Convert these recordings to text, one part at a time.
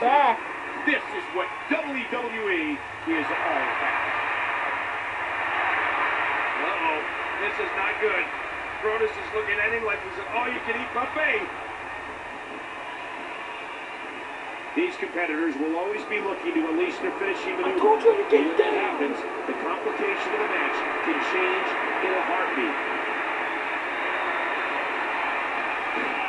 back. This is what WWE is all about. Uh-oh, this is not good. Brodus is looking at him like he's an all-you-can-eat buffet. These competitors will always be looking to unleash their finishing maneuver. I told you to get when that down. happens, the complication of the match can change in a heartbeat.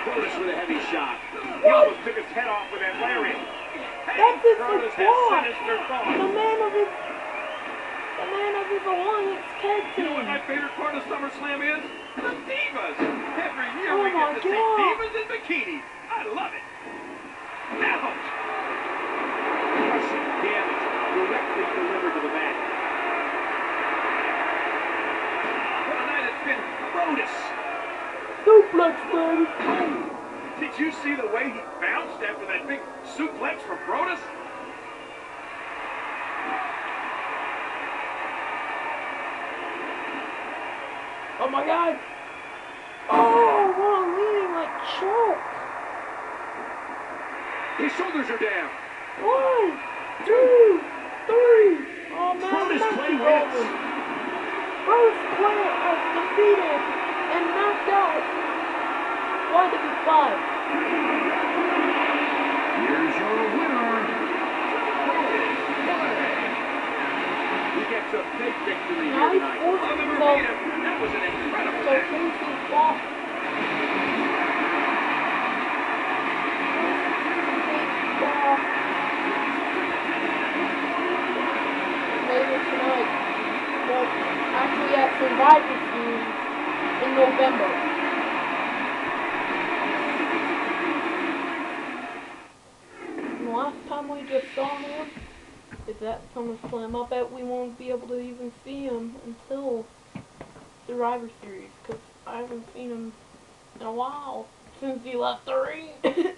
Brodus with a heavy shot. He almost took his head off with that lariat. That's his Brodus has support. sinister thoughts. The man of his alliance tag You know what team. my favorite part of SummerSlam is? The Divas. Every year Oh we my get to see God. Divas in bikinis. I love it. Ouch. Crushing damage directly delivered to the mat. What a night it's been. Brodus. Suplex, baby. Did you see the way he bounced after that big suplex from Brodus? Oh my God. Oh, what a leading like choke. His shoulders are down. 1, 2, 3. Oh man, Brodus that's Clay over. wins. Brodus Clay was defeated and knocked out. Why did he 5? Here's your winner, Brodus Clay. He gets a big victory here Nice tonight. work. I'll never beat him. That was an incredible So match. who's the ball? Later tonight. Well, actually at Survivor Series in November. And the last time we just saw him is at SummerSlam. I bet we won't be able to even see him until Survivor Series, because I haven't seen him in a while since he left the ring.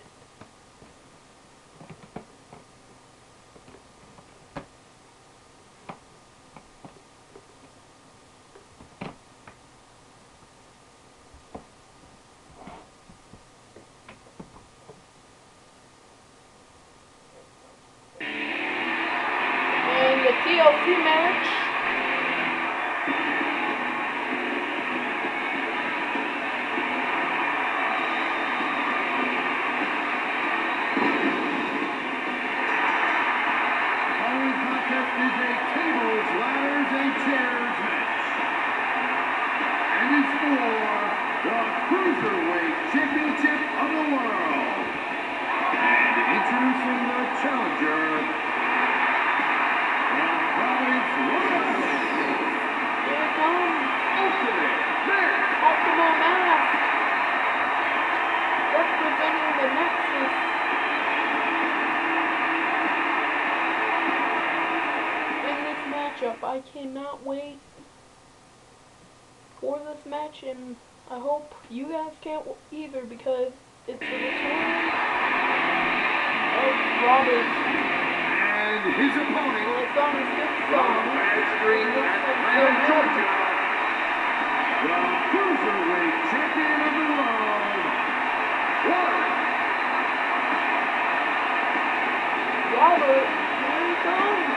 And the TLC match. following contest is a tables, ladders, and chairs match. And it's for the Cruiserweight Championship of the World. And introducing the challenger, from Providence, Rhode Island, Here it comes. Ultimate Man. Ultimo Mask. Representing the Nexus. In this matchup, I cannot wait for this match, and I hope you guys can't either, because it's the return of Robert. And his opponent, Well, it's on his fifth from song. Bad Street, Atlanta, Georgia, the Cruiserweight Champion of the World, Robert, here he comes.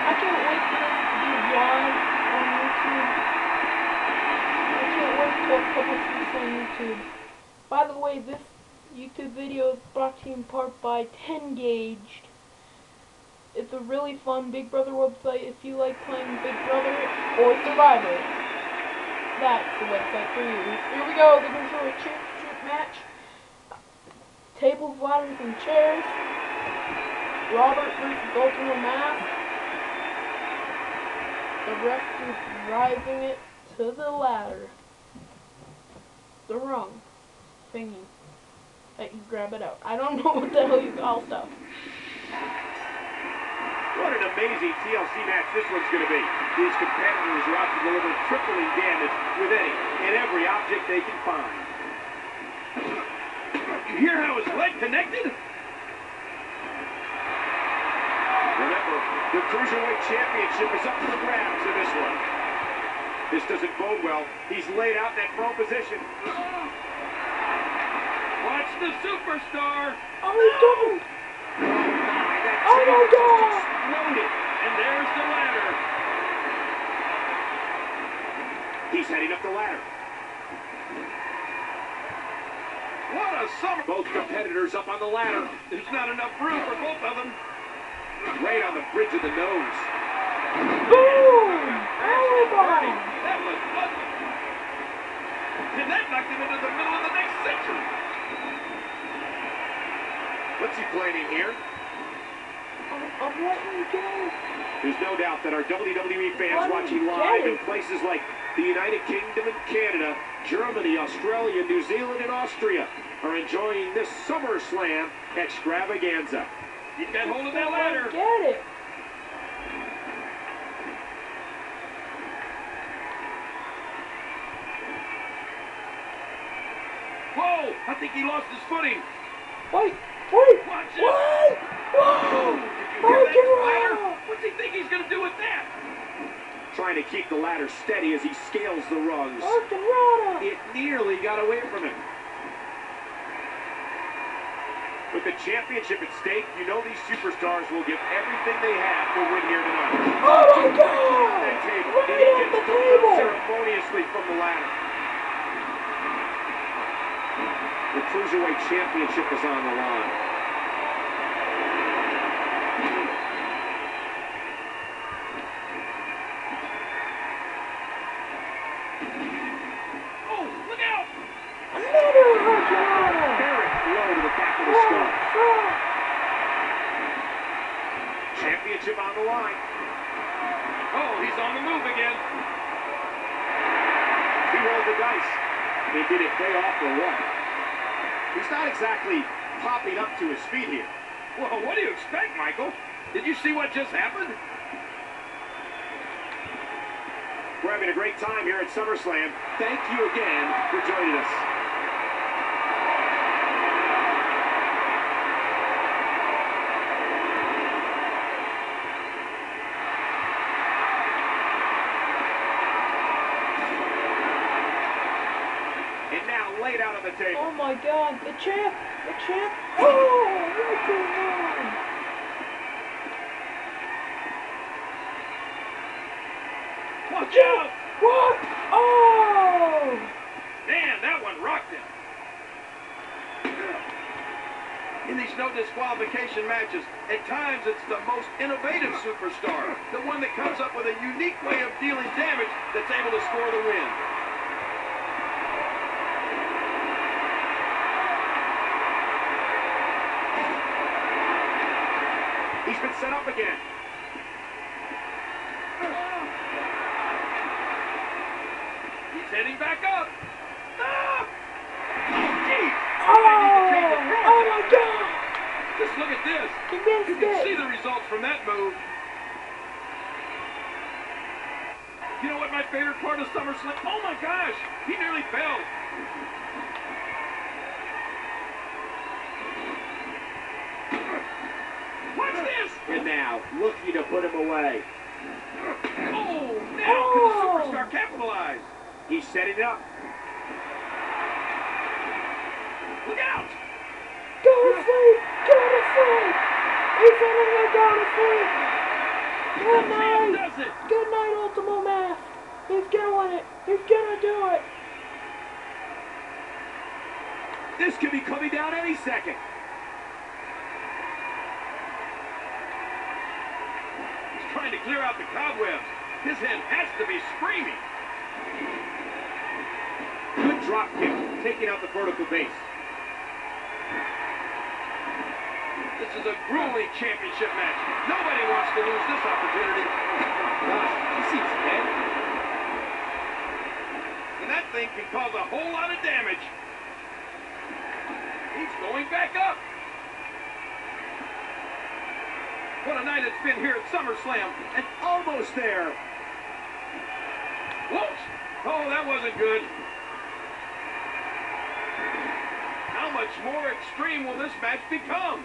I can't wait for this to be live on YouTube. I can't wait to publish this on YouTube. By the way, this YouTube video is brought to you in part by 10Gaged. It's a really fun Big Brother website if you like playing Big Brother or Survivor. That's the website for you. Here we go, the Cruiserweight Championship match. Tables, ladders, and chairs. Robert versus Ultimo Mask. The ref is driving it to the ladder. The rung thingy that you grab it out. I don't know what the hell you call stuff. What an amazing TLC match this one's going to be. These competitors are out to deliver crippling damage with any and every object they can find. You hear how his leg connected? Remember, the Cruiserweight Championship is up for the grabs in this one. This doesn't bode well. He's laid out in that prone position. Watch the superstar. Oh, don't! Oh, my, that Oh, my table God. just exploded. And there's the ladder. He's heading up the ladder. What a summer. Both competitors up on the ladder. There's not enough room for both of them. Right on the bridge of the nose. Boom! Everybody! That was ugly. And that knocked him into the middle of the next section. What's he planning here? I'm letting you go. There's no doubt that our WWE fans Let him watching get live in it. places like the United Kingdom and Canada, Germany, Australia, New Zealand, and Austria are enjoying this SummerSlam extravaganza. He got hold of that ladder. Get it. Whoa! I think he lost his footing. Wait, wait, Watch it. wait! Whoa! Did you hear that ladder? Oh, What's he think he's going to do with that? Trying to keep the ladder steady as he scales the rungs. Hurricane! It nearly got away from him. With the championship at stake, you know these superstars will give everything they have to win here tonight. Oh my On God! that table, Right and he off gets the dumped table! ceremoniously from the ladder. The Cruiserweight Championship is on the line. Oh, look out! Another hurricane! Barrett blow to the back of the skull. Championship on the line. Oh, he's on the move again. He rolled the dice. And did it pay off or what? He's not exactly popping up to his feet here. Well, what do you expect, Michael? Did you see what just happened? We're having a great time here at SummerSlam. Thank you again for joining us. And now laid out on the table. Oh my God, the champ! The champ! Oh, what's going on? Watch out! What? Oh! Man, that one rocked him. In these no disqualification matches, at times it's the most innovative superstar, the one that comes up with a unique way of dealing damage that's able to score the win. He's been set up again. He's heading back up. Ah! Gee! Oh my God! Just look at this. He You missed can see it! the results from that move. You know what my favorite part of SummerSlam? Oh my gosh! He nearly fell. Watch this! And now, looking to put him away. Oh, now can the superstar capitalize? He's setting it up. Look out! Go to sleep! Go to sleep! He's in here, go to sleep! Good Champ night! does it! Good night, Ultimo Mass! He's doing it! He's gonna do it! This could be coming down any second. He's trying to clear out the cobwebs. His head has to be screaming. Good drop kick, taking out the vertical base. This is a grueling championship match. Nobody wants to lose this opportunity. Gosh, he seems dead. And that thing can cause a whole lot of damage. He's going back up. What a night it's been here at SummerSlam. And almost there. Whoops! Oh, that wasn't good. How much more extreme will this match become?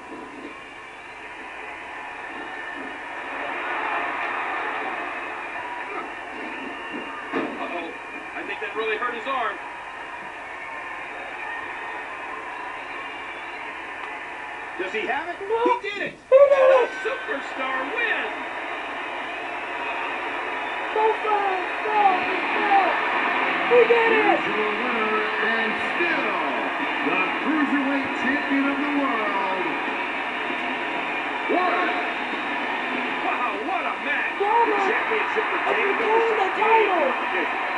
Uh-oh. I think that really hurt his arm. Does he have it? No. He did it! He did The it! superstar wins! So fast! Go! Go! He did Here's it! your winner and still the Cruiserweight Champion of the world, Warren. Wow, what a match! The Drama! championship Of retained retaining the over title! competition.